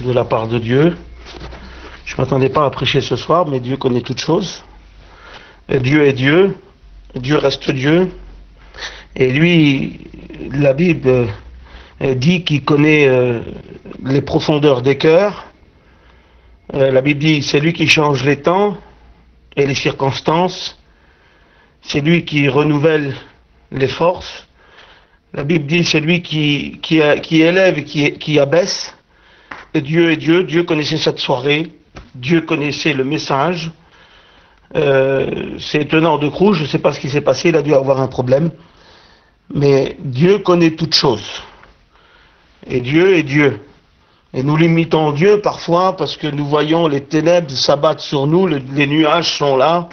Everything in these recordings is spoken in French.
de la part de Dieu. Je ne m'attendais pas à prêcher ce soir, mais Dieu connaît toutes choses. Et Dieu est Dieu, Dieu reste Dieu. Et lui, la Bible dit qu'il connaît les profondeurs des cœurs. La Bible dit c'est lui qui change les temps et les circonstances. C'est lui qui renouvelle les forces. La Bible dit c'est lui qui élève et qui abaisse. Et Dieu est Dieu. Dieu connaissait cette soirée. Dieu connaissait le message. C'est étonnant de Crous, je ne sais pas ce qui s'est passé, il a dû avoir un problème. Mais Dieu connaît toutes choses. Et Dieu est Dieu. Et nous limitons Dieu parfois parce que nous voyons les ténèbres s'abattre sur nous, les nuages sont là.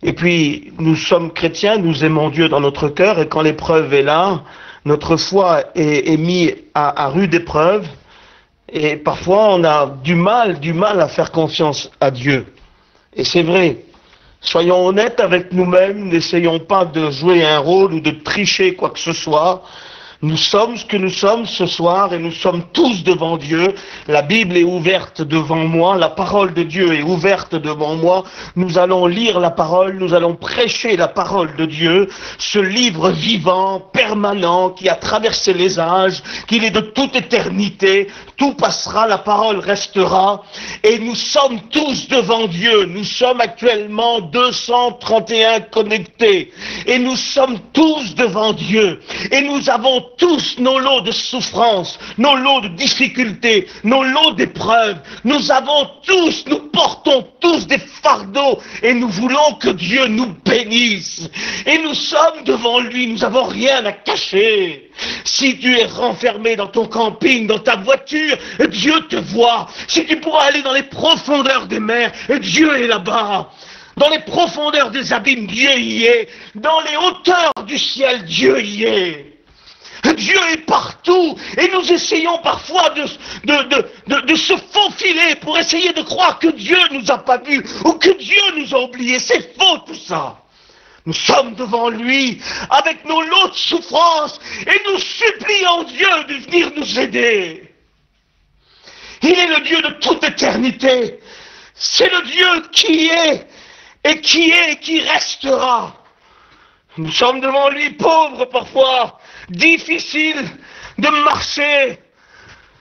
Et puis, nous sommes chrétiens, nous aimons Dieu dans notre cœur, et quand l'épreuve est là, notre foi est mise à rude épreuve, et parfois on a du mal à faire confiance à Dieu. Et c'est vrai, soyons honnêtes avec nous-mêmes, n'essayons pas de jouer un rôle ou de tricher quoi que ce soit. Nous sommes ce que nous sommes ce soir et nous sommes tous devant Dieu. La Bible est ouverte devant moi, la parole de Dieu est ouverte devant moi. Nous allons lire la parole, nous allons prêcher la parole de Dieu, ce livre vivant, permanent, qui a traversé les âges, qu'il est de toute éternité. Tout passera, la parole restera. Et nous sommes tous devant Dieu. Nous sommes actuellement 231 connectés. Et nous sommes tous devant Dieu. Et nous avons tous nos lots de souffrances, nos lots de difficultés, nos lots d'épreuves. Nous portons tous des fardeaux et nous voulons que Dieu nous bénisse. Et nous sommes devant lui, nous n'avons rien à cacher. Si tu es renfermé dans ton camping, dans ta voiture, Dieu te voit. Si tu pourras aller dans les profondeurs des mers, Dieu est là-bas. Dans les profondeurs des abîmes, Dieu y est. Dans les hauteurs du ciel, Dieu y est. Dieu est partout et nous essayons parfois de se faufiler pour essayer de croire que Dieu nous a pas vus ou que Dieu nous a oubliés. C'est faux tout ça. Nous sommes devant lui avec nos lots de souffrance et nous supplions Dieu de venir nous aider. Il est le Dieu de toute éternité. C'est le Dieu qui est et qui restera. Nous sommes devant lui pauvres parfois, difficile de marcher.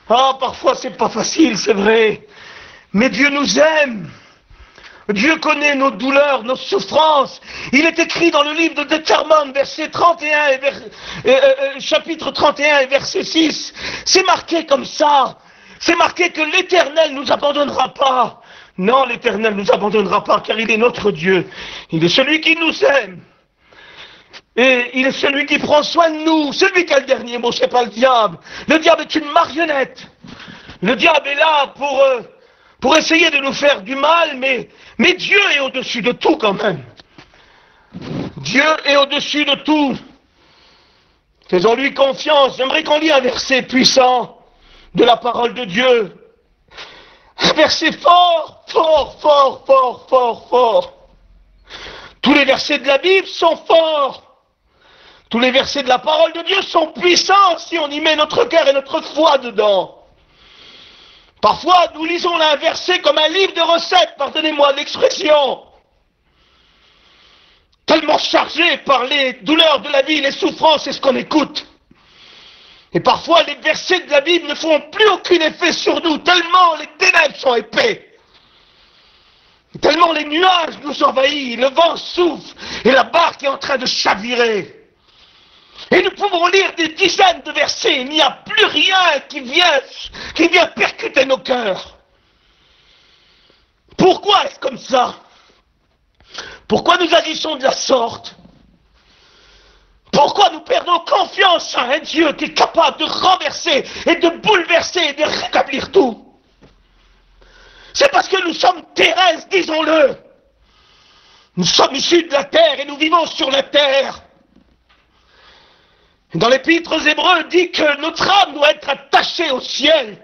Parfois c'est pas facile, c'est vrai. Mais Dieu nous aime. Dieu connaît nos douleurs, nos souffrances. Il est écrit dans le livre de Deutéronome, chapitre 31 et verset 6. C'est marqué comme ça. C'est marqué que l'Éternel nous abandonnera pas. Non, l'Éternel nous abandonnera pas, car il est notre Dieu. Il est celui qui nous aime. Et il est celui qui prend soin de nous. Celui qui a le dernier mot, c'est pas le diable. Le diable est une marionnette. Le diable est là pour essayer de nous faire du mal, mais Dieu est au-dessus de tout quand même. Dieu est au-dessus de tout. Faisons-lui confiance. J'aimerais qu'on lise un verset puissant de la parole de Dieu. Un verset fort, fort, fort, fort, fort, fort. Tous les versets de la Bible sont forts. Tous les versets de la parole de Dieu sont puissants si on y met notre cœur et notre foi dedans. Parfois, nous lisons là un verset comme un livre de recettes, pardonnez-moi l'expression. Tellement chargé par les douleurs de la vie, les souffrances et ce qu'on écoute. Et parfois, les versets de la Bible ne font plus aucun effet sur nous, tellement les ténèbres sont épais. Tellement les nuages nous envahissent, le vent souffle et la barque est en train de chavirer. Et nous pouvons lire des dizaines de versets, il n'y a plus rien qui vient percuter nos cœurs. Pourquoi est-ce comme ça? Pourquoi nous agissons de la sorte? Pourquoi nous perdons confiance en un Dieu qui est capable de renverser et de bouleverser et de rétablir tout? C'est parce que nous sommes terrestres, disons-le. Nous sommes issus de la terre et nous vivons sur la terre. Dans l'épître aux Hébreux, dit que notre âme doit être attachée au ciel.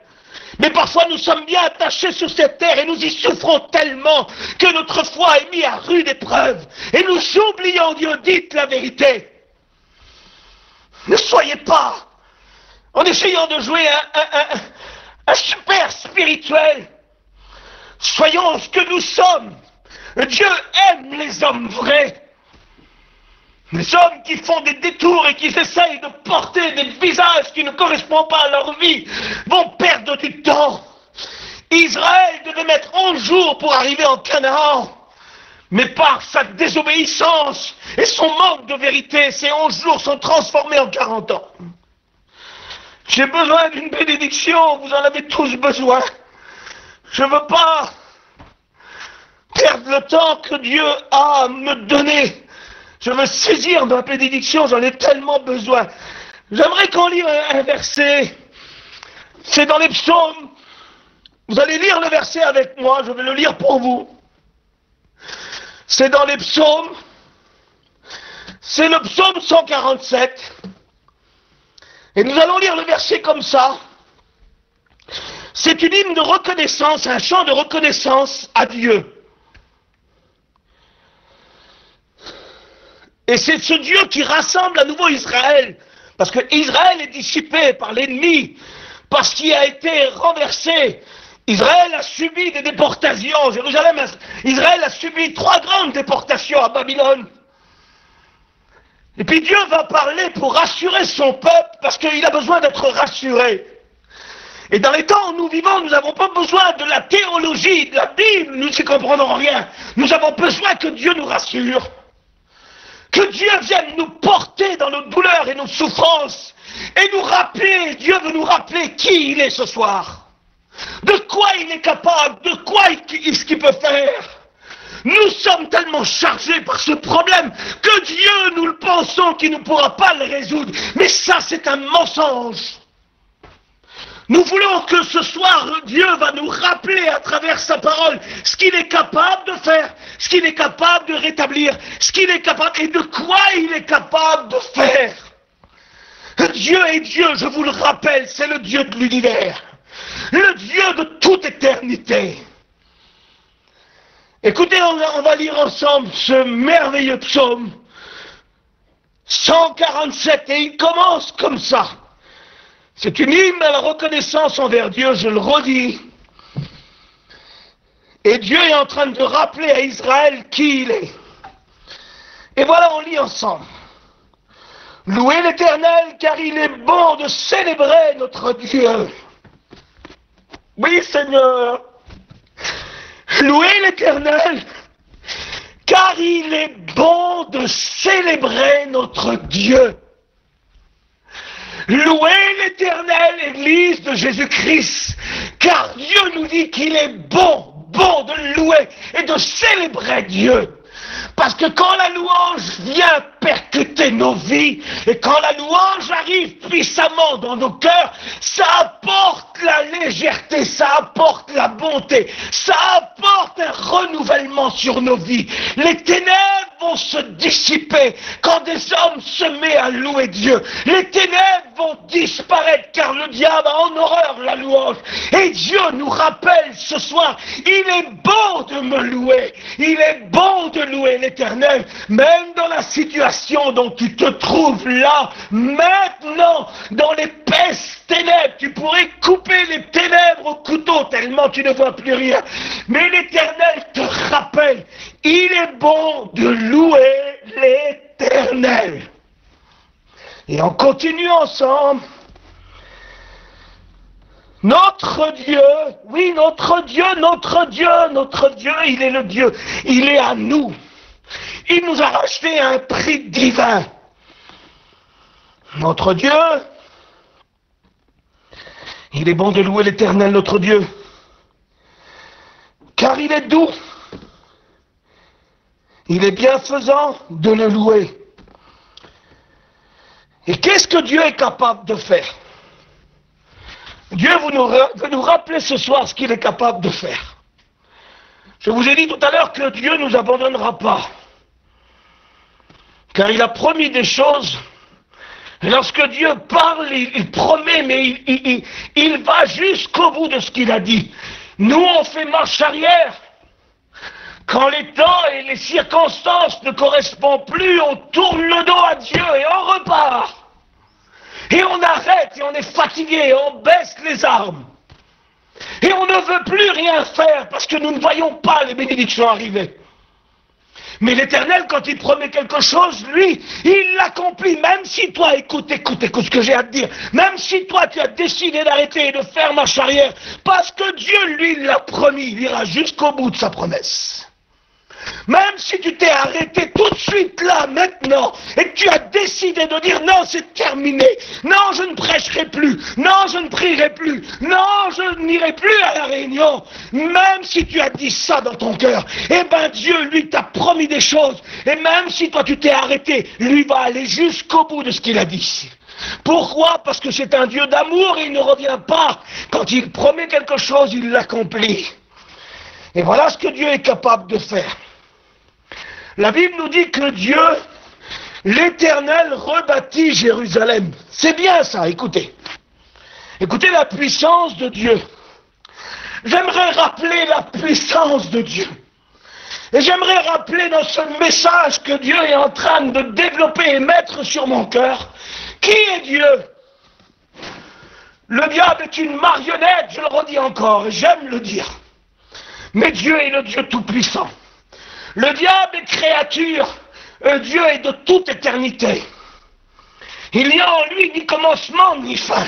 Mais parfois nous sommes bien attachés sur cette terre et nous y souffrons tellement que notre foi est mise à rude épreuve. Et nous oublions Dieu, dites la vérité. Ne soyez pas en essayant de jouer un super homosexuels. Soyons ce que nous sommes. Dieu aime les hommes vrais. Les hommes qui font des détours et qui essayent de porter des visages qui ne correspondent pas à leur vie vont perdre du temps. Israël devait mettre 11 jours pour arriver en Canaan. Mais par sa désobéissance et son manque de vérité, ces 11 jours sont transformés en 40 ans. J'ai besoin d'une bénédiction, vous en avez tous besoin. Je ne veux pas perdre le temps que Dieu a à me donner. Je veux saisir ma bénédiction, j'en ai tellement besoin. J'aimerais qu'on lise un verset. C'est dans les psaumes. Vous allez lire le verset avec moi, je vais le lire pour vous. C'est dans les psaumes. C'est le psaume 147. Et nous allons lire le verset comme ça. C'est une hymne de reconnaissance, un chant de reconnaissance à Dieu. Et c'est ce Dieu qui rassemble à nouveau Israël. Parce que Israël est dissipé par l'ennemi, parce qu'il a été renversé. Israël a subi des déportations. Israël a subi 3 grandes déportations à Babylone. Et puis Dieu va parler pour rassurer son peuple, parce qu'il a besoin d'être rassuré. Et dans les temps où nous vivons, nous n'avons pas besoin de la théologie, de la Bible, nous n'y comprenons rien. Nous avons besoin que Dieu nous rassure. Que Dieu vienne nous porter dans nos douleurs et nos souffrances et nous rappeler, Dieu veut nous rappeler qui il est ce soir, de quoi il est capable, de quoi ce qu'il peut faire. Nous sommes tellement chargés par ce problème que Dieu, nous le pensons qu'il ne pourra pas le résoudre, mais ça c'est un mensonge. Nous voulons que ce soir, Dieu va nous rappeler à travers sa parole ce qu'il est capable de faire, ce qu'il est capable de rétablir, ce qu'il est capable et de quoi il est capable de faire. Dieu est Dieu, je vous le rappelle, c'est le Dieu de l'univers, le Dieu de toute éternité. Écoutez, on va lire ensemble ce merveilleux psaume 147 et il commence comme ça. C'est une hymne à la reconnaissance envers Dieu, je le redis. Et Dieu est en train de rappeler à Israël qui il est. Et voilà, on lit ensemble. Louez l'Éternel, car il est bon de célébrer notre Dieu. Oui, Seigneur. Louez l'Éternel, car il est bon de célébrer notre Dieu. Louez l'Éternel, Église de Jésus-Christ, car Dieu nous dit qu'il est bon de louer et de célébrer Dieu. Parce que quand la louange vient percuter nos vies, et quand la louange arrive puissamment dans nos cœurs, ça apporte la légèreté, ça apporte la bonté, ça apporte un renouvellement sur nos vies. Les ténèbres vont se dissiper quand des hommes se mettent à louer Dieu. Les ténèbres vont disparaître car le diable a en horreur la louange. Et Dieu nous rappelle ce soir, il est bon de me louer, il est bon de louer l'Éternel, même dans la situation dont tu te trouves là, maintenant, dans l'épaisse ténèbres, tu pourrais couper les ténèbres au couteau tellement tu ne vois plus rien. Mais l'Éternel te rappelle, il est bon de louer l'Éternel. Et on continue ensemble. Notre Dieu, oui, notre Dieu, il est le Dieu, il est à nous. Il nous a racheté à un prix divin. Notre Dieu, il est bon de louer l'Éternel, notre Dieu, car il est doux. Il est bienfaisant de le louer. Et qu'est-ce que Dieu est capable de faire? Dieu veut nous rappeler ce soir ce qu'il est capable de faire. Je vous ai dit tout à l'heure que Dieu ne nous abandonnera pas. Car il a promis des choses. Et lorsque Dieu parle, il promet, mais il va jusqu'au bout de ce qu'il a dit. Nous, on fait marche arrière. Quand les temps et les circonstances ne correspondent plus, on tourne le dos à Dieu et on repart. Et on arrête et on est fatigué et on baisse les armes. Et on ne veut plus rien faire parce que nous ne voyons pas les bénédictions arriver. Mais l'Éternel, quand il promet quelque chose, lui, il l'accomplit. Même si toi, écoute ce que j'ai à te dire. Même si toi, tu as décidé d'arrêter et de faire marche arrière, parce que Dieu, lui, l'a promis, il ira jusqu'au bout de sa promesse. Même si tu t'es arrêté tout de suite là, maintenant, et que tu as décidé de dire non, c'est terminé, non, je ne prêcherai plus, non, je ne prierai plus, non, je n'irai plus à la réunion, même si tu as dit ça dans ton cœur, eh ben Dieu, lui, t'a promis des choses, et même si toi tu t'es arrêté, lui va aller jusqu'au bout de ce qu'il a dit. Pourquoi? Parce que c'est un Dieu d'amour et il ne revient pas. Quand il promet quelque chose, il l'accomplit. Et voilà ce que Dieu est capable de faire. La Bible nous dit que Dieu, l'Éternel, rebâtit Jérusalem. C'est bien ça, écoutez. Écoutez la puissance de Dieu. J'aimerais rappeler la puissance de Dieu. Et j'aimerais rappeler dans ce message que Dieu est en train de développer et mettre sur mon cœur. Qui est Dieu? Le diable est une marionnette, je le redis encore, et j'aime le dire. Mais Dieu est le Dieu tout-puissant. Le diable est créature, Dieu est de toute éternité. Il n'y a en lui ni commencement ni fin.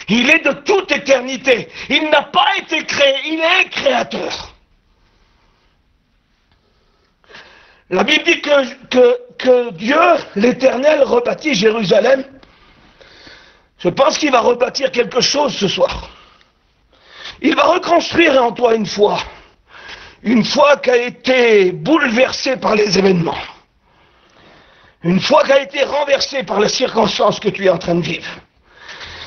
Il est de toute éternité. Il n'a pas été créé, il est créateur. La Bible dit que Dieu, l'Éternel, rebâtit Jérusalem. Je pense qu'il va rebâtir quelque chose ce soir. Il va reconstruire en toi une foi qui a été bouleversée par les événements, une foi qui a été renversée par les circonstances que tu es en train de vivre.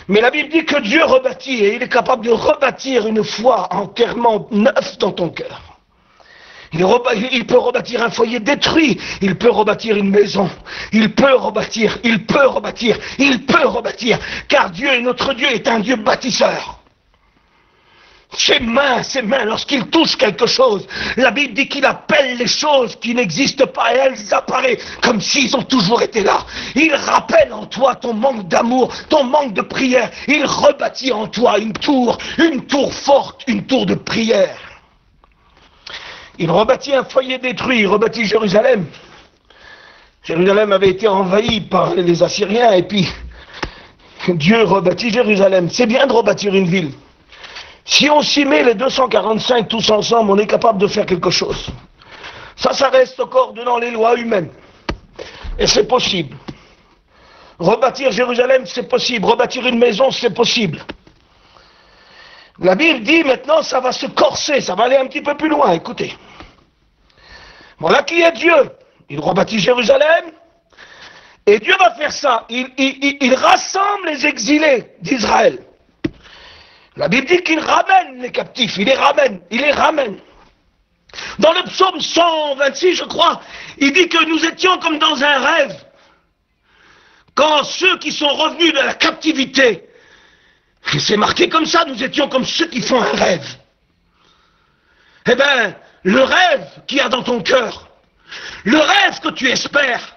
Mais la Bible dit que Dieu rebâtit, et il est capable de rebâtir une foi entièrement neuve dans ton cœur. Il peut rebâtir un foyer détruit, il peut rebâtir une maison, il peut rebâtir, car Dieu, notre Dieu, est un Dieu bâtisseur. Ses mains, lorsqu'il touche quelque chose, la Bible dit qu'il appelle les choses qui n'existent pas et elles apparaissent comme s'ils ont toujours été là. Il rappelle en toi ton manque d'amour, ton manque de prière. Il rebâtit en toi une tour forte, une tour de prière. Il rebâtit un foyer détruit, il rebâtit Jérusalem. Jérusalem avait été envahie par les Assyriens et puis Dieu rebâtit Jérusalem. C'est bien de rebâtir une ville. Si on s'y met les 245 tous ensemble, on est capable de faire quelque chose. Ça reste encore dans les lois humaines. Et c'est possible. Rebâtir Jérusalem, c'est possible. Rebâtir une maison, c'est possible. La Bible dit maintenant, ça va se corser, ça va aller un petit peu plus loin, écoutez. Voilà qui est Dieu. Il rebâtit Jérusalem, et Dieu va faire ça. Il rassemble les exilés d'Israël. La Bible dit qu'il ramène les captifs, il les ramène. Dans le psaume 126, je crois, il dit que nous étions comme dans un rêve. Quand ceux qui sont revenus de la captivité, et c'est marqué comme ça, nous étions comme ceux qui font un rêve. Eh bien, le rêve qu'il y a dans ton cœur, le rêve que tu espères,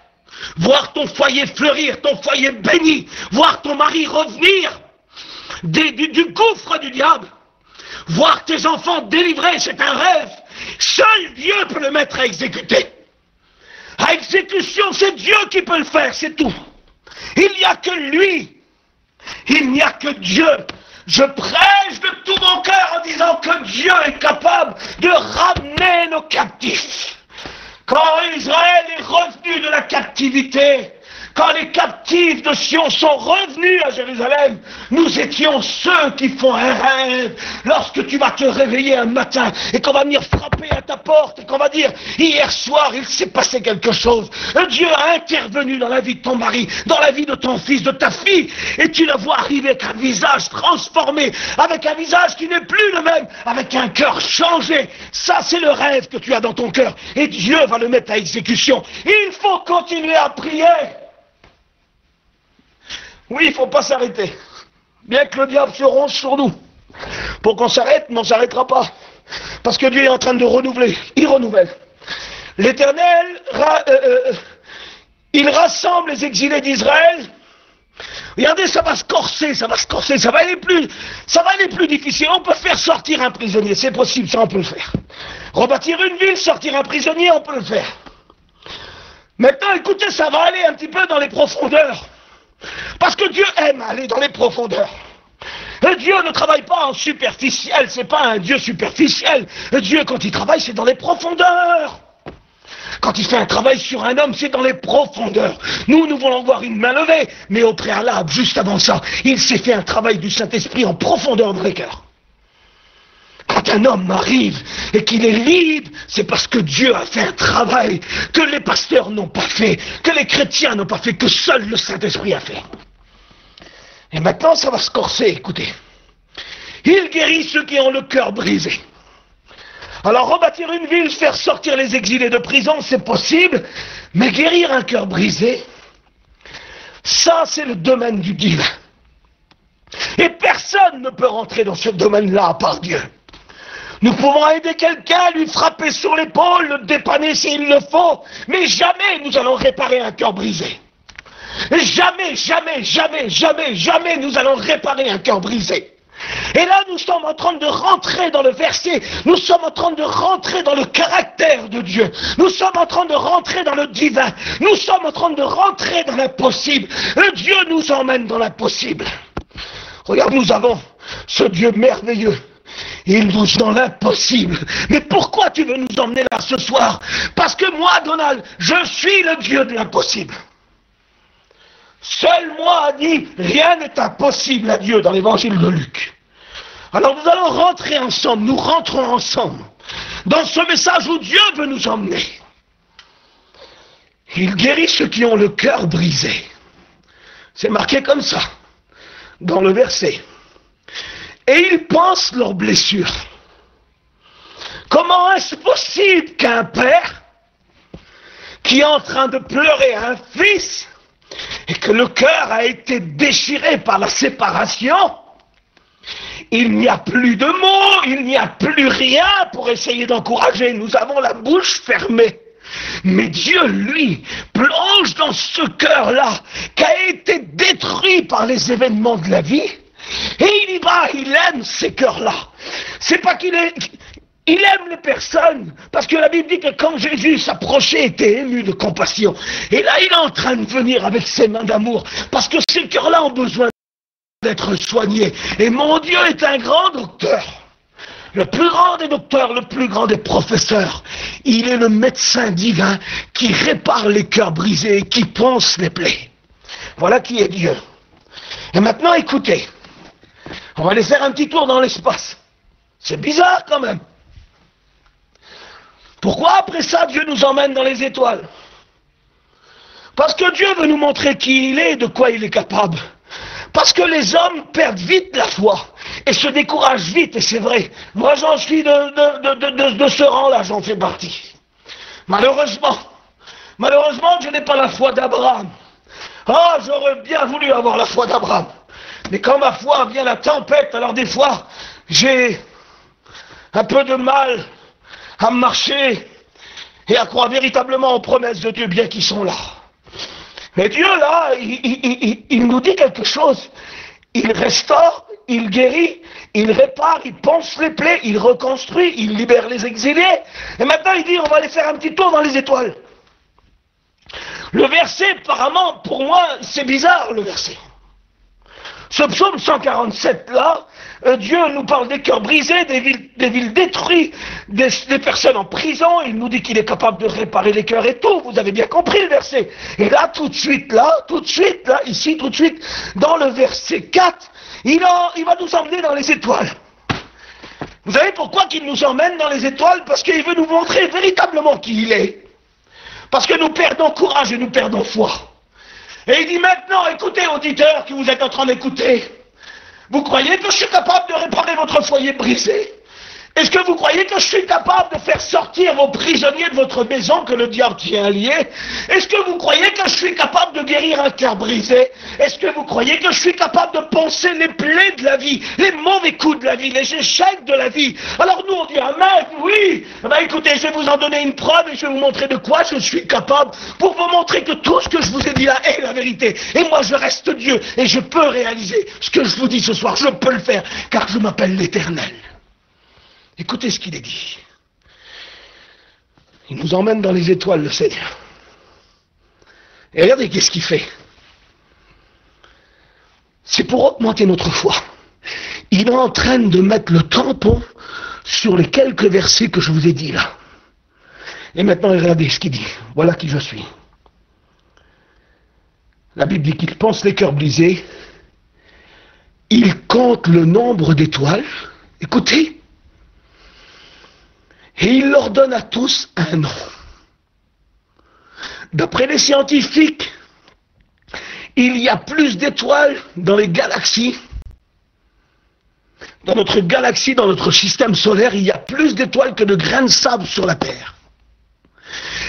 voir ton foyer fleurir, ton foyer béni, voir ton mari revenir du gouffre du diable, voir tes enfants délivrés, c'est un rêve. Seul Dieu peut le mettre à exécuter. À exécution, c'est Dieu qui peut le faire, c'est tout. Il n'y a que lui. Il n'y a que Dieu. Je prêche de tout mon cœur en disant que Dieu est capable de ramener nos captifs. Quand Israël est revenu de la captivité, quand les captifs de Sion sont revenus à Jérusalem, nous étions ceux qui font un rêve. Lorsque tu vas te réveiller un matin et qu'on va venir frapper à ta porte et qu'on va dire « Hier soir, il s'est passé quelque chose. Dieu a intervenu dans la vie de ton mari, dans la vie de ton fils, de ta fille. » Et tu la vois arriver avec un visage transformé, avec un visage qui n'est plus le même, avec un cœur changé. Ça, c'est le rêve que tu as dans ton cœur. Et Dieu va le mettre à exécution. Il faut continuer à prier. Oui, il ne faut pas s'arrêter. Bien que le diable se ronge sur nous. Pour qu'on s'arrête, mais on ne s'arrêtera pas. Parce que Dieu est en train de renouveler. Il renouvelle. L'Éternel, il rassemble les exilés d'Israël. Regardez, ça va se corser, ça va aller plus difficile. On peut faire sortir un prisonnier, c'est possible, ça on peut le faire. Rebâtir une ville, sortir un prisonnier, on peut le faire. Maintenant, écoutez, ça va aller un petit peu dans les profondeurs. Parce que Dieu aime aller dans les profondeurs. Et Dieu ne travaille pas en superficiel, c'est pas un Dieu superficiel. Et Dieu, quand il travaille, c'est dans les profondeurs. Quand il fait un travail sur un homme, c'est dans les profondeurs. Nous voulons voir une main levée, mais au préalable, juste avant ça, il s'est fait un travail du Saint-Esprit en profondeur dans les cœurs. Quand un homme arrive et qu'il est libre, c'est parce que Dieu a fait un travail que les pasteurs n'ont pas fait, que les chrétiens n'ont pas fait, que seul le Saint-Esprit a fait. Et maintenant, ça va se corser, écoutez. Il guérit ceux qui ont le cœur brisé. Alors, rebâtir une ville, faire sortir les exilés de prison, c'est possible, mais guérir un cœur brisé, ça, c'est le domaine du divin. Et personne ne peut rentrer dans ce domaine-là par Dieu. Nous pouvons aider quelqu'un, lui frapper sur l'épaule, le dépanner s'il le faut, mais jamais nous allons réparer un cœur brisé. Jamais, jamais, jamais, jamais, jamais nous allons réparer un cœur brisé. Et là, nous sommes en train de rentrer dans le verset, nous sommes en train de rentrer dans le caractère de Dieu, nous sommes en train de rentrer dans le divin, nous sommes en train de rentrer dans l'impossible. Et Dieu nous emmène dans l'impossible. Regarde, nous avons ce Dieu merveilleux. Il nous dans l'impossible. Mais pourquoi tu veux nous emmener là ce soir? Parce que moi, Donald, je suis le Dieu de l'impossible. Seul moi a dit, rien n'est impossible à Dieu dans l'évangile de Luc. Alors nous allons rentrer ensemble, nous rentrons ensemble dans ce message où Dieu veut nous emmener. Il guérit ceux qui ont le cœur brisé. C'est marqué comme ça, dans le verset. Et il pense leurs blessures. Comment est-ce possible qu'un père qui est en train de pleurer un fils et que le cœur a été déchiré par la séparation, il n'y a plus de mots, il n'y a plus rien pour essayer d'encourager. Nous avons la bouche fermée. Mais Dieu, lui, plonge dans ce cœur-là qui a été détruit par les événements de la vie. Et il y va, il aime ces cœurs-là. C'est pas qu'il est... Il aime les personnes, parce que la Bible dit que quand Jésus s'approchait, il était ému de compassion. Et là, il est en train de venir avec ses mains d'amour, parce que ces cœurs-là ont besoin d'être soignés. Et mon Dieu est un grand docteur. Le plus grand des docteurs, le plus grand des professeurs. Il est le médecin divin qui répare les cœurs brisés, qui ponce les plaies. Voilà qui est Dieu. Et maintenant, écoutez, on va aller faire un petit tour dans l'espace. C'est bizarre quand même. Pourquoi après ça Dieu nous emmène dans les étoiles? Parce que Dieu veut nous montrer qui il est et de quoi il est capable. Parce que les hommes perdent vite la foi et se découragent vite, et c'est vrai. Moi j'en suis de ce rang-là, j'en fais partie. Malheureusement, je n'ai pas la foi d'Abraham. Ah, j'aurais bien voulu avoir la foi d'Abraham. Mais quand ma foi vient la tempête, alors des fois, j'ai un peu de mal à marcher et à croire véritablement aux promesses de Dieu, bien qu'ils sont là. Mais Dieu, là, il nous dit quelque chose. Il restaure, il guérit, il répare, il ponce les plaies, il reconstruit, il libère les exilés. Et maintenant, il dit, on va aller faire un petit tour dans les étoiles. Le verset, apparemment, pour moi, c'est bizarre, le verset. Ce psaume 147 là, Dieu nous parle des cœurs brisés, des villes détruites, des personnes en prison. Il nous dit qu'il est capable de réparer les cœurs et tout. Vous avez bien compris le verset. Et là, tout de suite, ici, tout de suite, dans le verset 4, il va nous emmener dans les étoiles. Vous savez pourquoi qu'il nous emmène dans les étoiles? Parce qu'il veut nous montrer véritablement qui il est. Parce que nous perdons courage et nous perdons foi. Et il dit maintenant, écoutez, auditeurs qui vous êtes en train d'écouter, vous croyez que je suis capable de réparer votre foyer brisé? Est-ce que vous croyez que je suis capable de faire sortir vos prisonniers de votre maison que le diable tient liés? Est-ce que vous croyez que je suis capable de guérir un cœur brisé? Est-ce que vous croyez que je suis capable de penser les plaies de la vie, les mauvais coups de la vie, les échecs de la vie? Alors nous on dit amen, oui. Ben écoutez, je vais vous en donner une preuve et je vais vous montrer de quoi je suis capable pour vous montrer que tout ce que je vous ai dit là est la vérité. Et moi je reste Dieu et je peux réaliser ce que je vous dis ce soir, je peux le faire car je m'appelle l'Éternel. Écoutez ce qu'il est dit. Il nous emmène dans les étoiles, le Seigneur. Et regardez qu'est-ce qu'il fait. C'est pour augmenter notre foi. Il est en train de mettre le tampon sur les quelques versets que je vous ai dit là. Et maintenant, regardez ce qu'il dit. Voilà qui je suis. La Bible dit qu'il pense les cœurs brisés. Il compte le nombre d'étoiles. Écoutez. Et il leur donne à tous un nom. D'après les scientifiques, il y a plus d'étoiles dans les galaxies. Dans notre galaxie, dans notre système solaire, il y a plus d'étoiles que de grains de sable sur la Terre.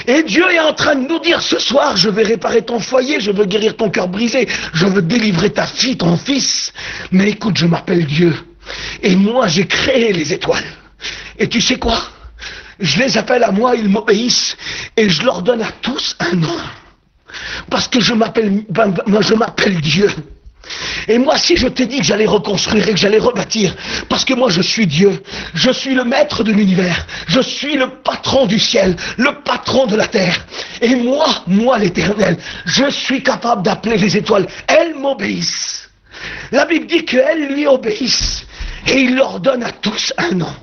Et Dieu est en train de nous dire ce soir, je vais réparer ton foyer, je veux guérir ton cœur brisé, je veux délivrer ta fille, ton fils. Mais écoute, je m'appelle Dieu. Et moi, j'ai créé les étoiles. Et tu sais quoi ? Je les appelle à moi, ils m'obéissent, et je leur donne à tous un nom. Parce que je m'appelle Dieu. Et moi, si je t'ai dit que j'allais reconstruire et que j'allais rebâtir, parce que moi je suis Dieu, je suis le maître de l'univers, je suis le patron du ciel, le patron de la terre. Et moi l'Éternel, je suis capable d'appeler les étoiles. Elles m'obéissent. La Bible dit qu'elles lui obéissent, et il leur donne à tous un nom.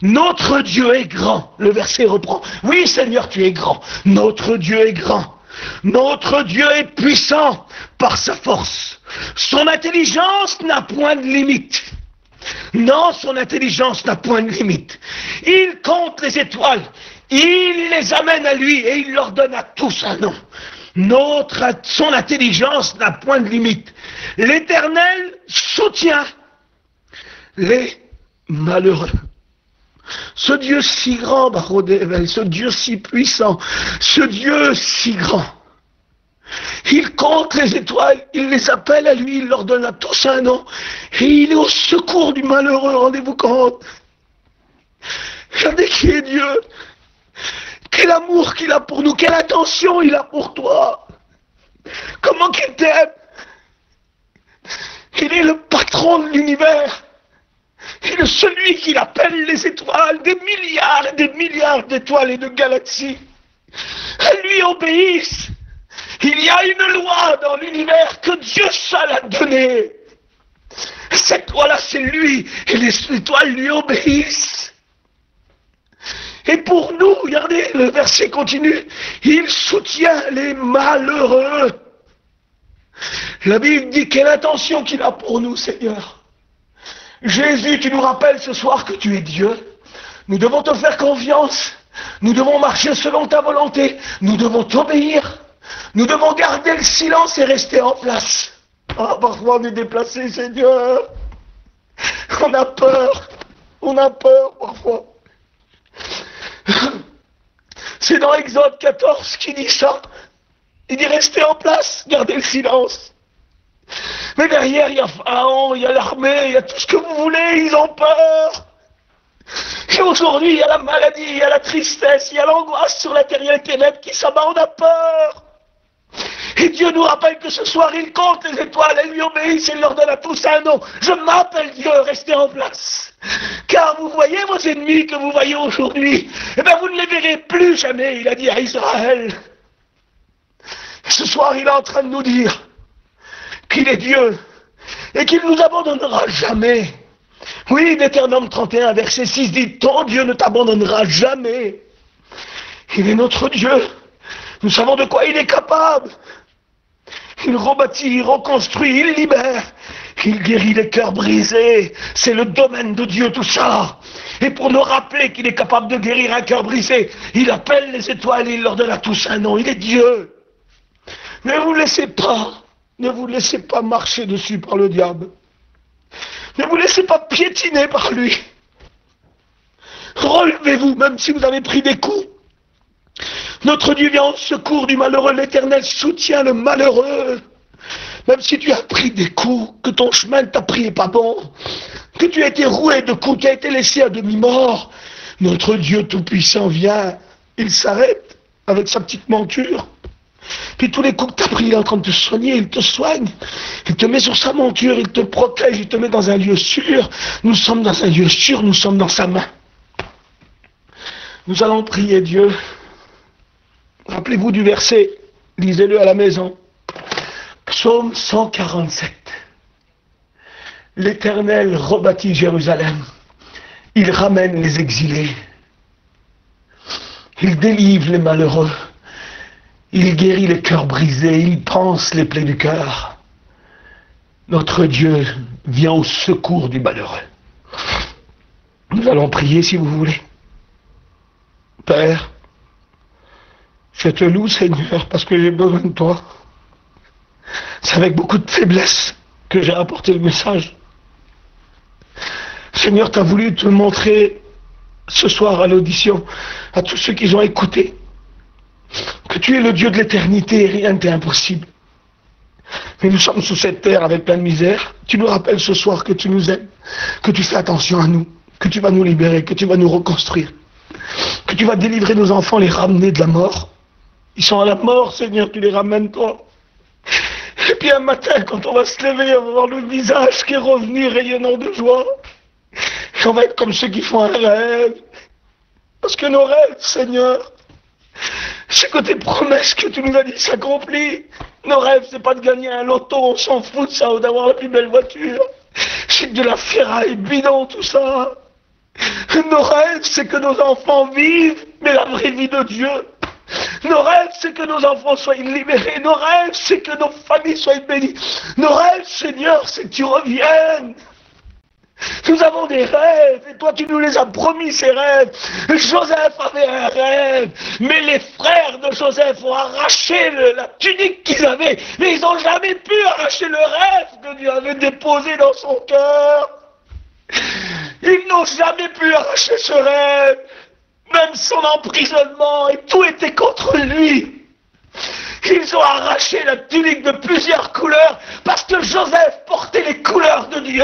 Notre Dieu est grand. Le verset reprend. Oui, Seigneur, tu es grand. Notre Dieu est grand. Notre Dieu est puissant par sa force. Son intelligence n'a point de limite. Non, son intelligence n'a point de limite. Il compte les étoiles. Il les amène à lui et il leur donne à tous un nom. Son intelligence n'a point de limite. L'Éternel soutient les malheureux. Ce Dieu si grand, Barodével, ce Dieu si puissant, ce Dieu si grand, il compte les étoiles, il les appelle à lui, il leur donne à tous un nom, et il est au secours du malheureux, rendez-vous compte. Regardez qui est Dieu, quel amour qu'il a pour nous, quelle attention il a pour toi, comment qu'il t'aime. Il est le patron de l'univers. Il est celui qui appelle les étoiles, des milliards et des milliards d'étoiles et de galaxies. Elles lui obéissent. Il y a une loi dans l'univers que Dieu seul a donnée. Cette loi-là, c'est lui. Et les étoiles lui obéissent. Et pour nous, regardez, le verset continue. Il soutient les malheureux. La Bible dit quelle intention qu'il a pour nous, Seigneur. Jésus, tu nous rappelles ce soir que tu es Dieu. Nous devons te faire confiance. Nous devons marcher selon ta volonté. Nous devons t'obéir. Nous devons garder le silence et rester en place. Ah, parfois on est déplacé, Seigneur. On a peur. On a peur parfois. C'est dans Exode 14 qui dit ça. Il dit restez en place, gardez le silence. Mais derrière, il y a Pharaon, il y a l'armée, il y a tout ce que vous voulez, ils ont peur. Et aujourd'hui, il y a la maladie, il y a la tristesse, il y a l'angoisse sur la terre, il y a les ténèbres qui s'abattent, on a peur. Et Dieu nous rappelle que ce soir, il compte les étoiles, elles lui obéissent, il leur donne à tous un nom. Je m'appelle Dieu, restez en place. Car vous voyez vos ennemis que vous voyez aujourd'hui, eh bien vous ne les verrez plus jamais, il a dit à Israël. Et ce soir, il est en train de nous dire qu'il est Dieu et qu'il ne nous abandonnera jamais. Oui, Deutéronome 31, verset 6 dit, ton Dieu ne t'abandonnera jamais. Il est notre Dieu. Nous savons de quoi il est capable. Il rebâtit, il reconstruit, il libère. Il guérit les cœurs brisés. C'est le domaine de Dieu tout ça. Et pour nous rappeler qu'il est capable de guérir un cœur brisé, il appelle les étoiles et il leur donne à tous un nom. Il est Dieu. Ne vous laissez pas marcher dessus par le diable. Ne vous laissez pas piétiner par lui. Relevez-vous, même si vous avez pris des coups. Notre Dieu vient au secours du malheureux. L'Éternel soutient le malheureux. Même si tu as pris des coups, que ton chemin de t'a pris n'est pas bon, que tu as été roué de coups, tu as été laissé à demi-mort, notre Dieu Tout-Puissant vient, il s'arrête avec sa petite monture. Puis tous les coups que tu as pris, il est en train de te soigner, il te soigne. Il te met sur sa monture, il te protège, il te met dans un lieu sûr. Nous sommes dans un lieu sûr, nous sommes dans sa main. Nous allons prier Dieu. Rappelez-vous du verset, lisez-le à la maison. Psaume 147. L'Éternel rebâtit Jérusalem. Il ramène les exilés. Il délivre les malheureux. Il guérit les cœurs brisés. Il panse les plaies du cœur. Notre Dieu vient au secours du malheureux. Nous allons prier si vous voulez. Père, je te loue, Seigneur, parce que j'ai besoin de toi. C'est avec beaucoup de faiblesse que j'ai apporté le message. Seigneur, tu as voulu te montrer ce soir à l'audition, à tous ceux qui ont écouté, que tu es le Dieu de l'éternité et rien ne t'est impossible. Mais nous sommes sous cette terre avec plein de misère. Tu nous rappelles ce soir que tu nous aimes, que tu fais attention à nous, que tu vas nous libérer, que tu vas nous reconstruire, que tu vas délivrer nos enfants, les ramener de la mort. Ils sont à la mort, Seigneur, tu les ramènes, toi. Et puis un matin, quand on va se lever, on va voir le visage qui est revenu rayonnant de joie. Et on va être comme ceux qui font un rêve. Parce que nos rêves, Seigneur, c'est que tes promesses que tu nous as dit s'accomplissent. Nos rêves, c'est pas de gagner un loto, on s'en fout de ça, ou d'avoir la plus belle voiture. C'est de la ferraille bidon, tout ça. Nos rêves, c'est que nos enfants vivent, mais la vraie vie de Dieu. Nos rêves, c'est que nos enfants soient libérés. Nos rêves, c'est que nos familles soient bénies. Nos rêves, Seigneur, c'est que tu reviennes. Nous avons des rêves, et toi tu nous les as promis, ces rêves. Joseph avait un rêve, mais les frères de Joseph ont arraché la tunique qu'ils avaient, mais ils n'ont jamais pu arracher le rêve que Dieu avait déposé dans son cœur. Ils n'ont jamais pu arracher ce rêve, même son emprisonnement, et tout était contre lui. Ils ont arraché la tunique de plusieurs couleurs, parce que Joseph portait les couleurs de Dieu.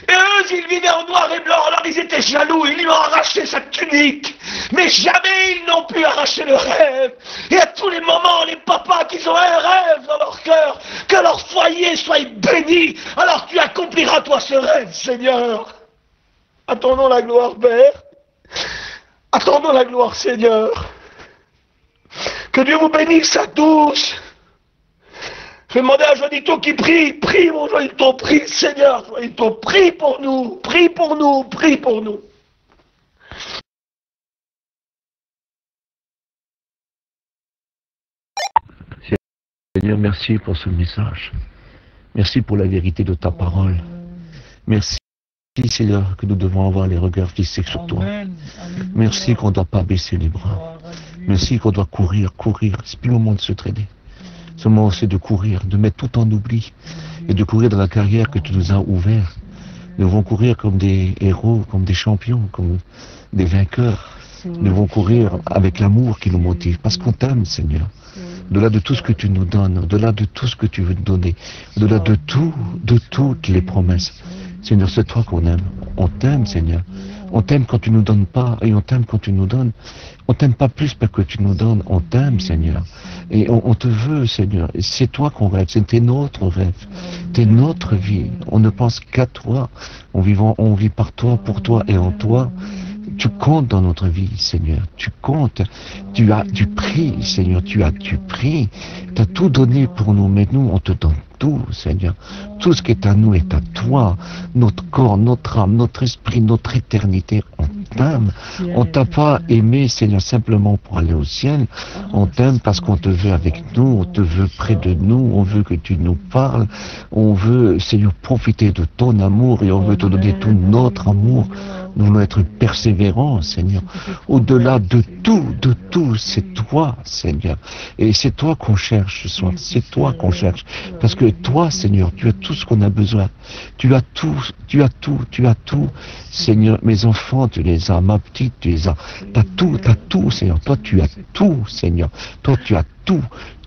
Et eux, ils vivaient en noir et blanc, alors ils étaient jaloux, ils lui ont arraché sa tunique. Mais jamais ils n'ont pu arracher le rêve. Et à tous les moments, les papas qui ont un rêve dans leur cœur, que leur foyer soit béni, alors tu accompliras toi ce rêve, Seigneur. Attendons la gloire, Père. Attendons la gloire, Seigneur. Que Dieu vous bénisse à tous. Je vais demander à Joanito qui prie. Prie, mon Joanito, prie, Seigneur. Joanito, prie pour nous. Prie pour nous. Prie pour nous. Seigneur, merci pour ce message. Merci pour la vérité de ta parole. Merci, Seigneur, que nous devons avoir les regards fixés sur toi. Merci qu'on ne doit pas baisser les bras. Merci qu'on doit courir. C'est plus le moment de se traîner. Ce moment, c'est de courir, de mettre tout en oubli et de courir dans la carrière que tu nous as ouverte. Nous devons courir comme des héros, comme des champions, comme des vainqueurs. Nous devons courir avec l'amour qui nous motive, parce qu'on t'aime, Seigneur. Au-delà de tout ce que tu nous donnes, au-delà de tout ce que tu veux nous donner, au-delà de toutes les promesses. Seigneur, c'est toi qu'on aime. On t'aime, Seigneur. On t'aime quand tu nous donnes pas, et on t'aime quand tu nous donnes. On t'aime pas plus parce que tu nous donnes. On t'aime, Seigneur. Et on te veut, Seigneur. Et c'est toi qu'on rêve. C'était notre rêve. C'est notre vie. On ne pense qu'à toi. On vit par toi, pour toi et en toi. Tu comptes dans notre vie, Seigneur. Tu comptes. Tu as du prix, Seigneur. Tu as du prix. Tu as tout donné pour nous. Mais nous, on te donne tout, Seigneur. Tout ce qui est à nous est à toi. Notre corps, notre âme, notre esprit, notre éternité. On t'aime. On t'a pas aimé, Seigneur, simplement pour aller au ciel. On t'aime parce qu'on te veut avec nous. On te veut près de nous. On veut que tu nous parles. On veut, Seigneur, profiter de ton amour et on veut te donner tout notre amour. Nous voulons être persévérants, Seigneur. Au-delà de tout, c'est toi, Seigneur. Et c'est toi qu'on cherche ce soir. C'est toi qu'on cherche. Parce que toi, Seigneur, tu as tout ce qu'on a besoin. Tu as tout. Seigneur, mes enfants, tu les as. Ma petite, tu les as. T'as tout, Seigneur. Toi, tu as tout, Seigneur. Toi, tu as tout.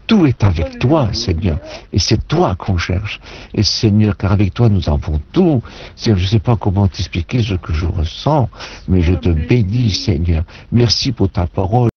Tout est avec toi, Seigneur. Et c'est toi qu'on cherche. Et Seigneur, car avec toi, nous avons tout. Seigneur, je ne sais pas comment t'expliquer ce que je ressens, mais je te bénis, Seigneur. Merci pour ta parole.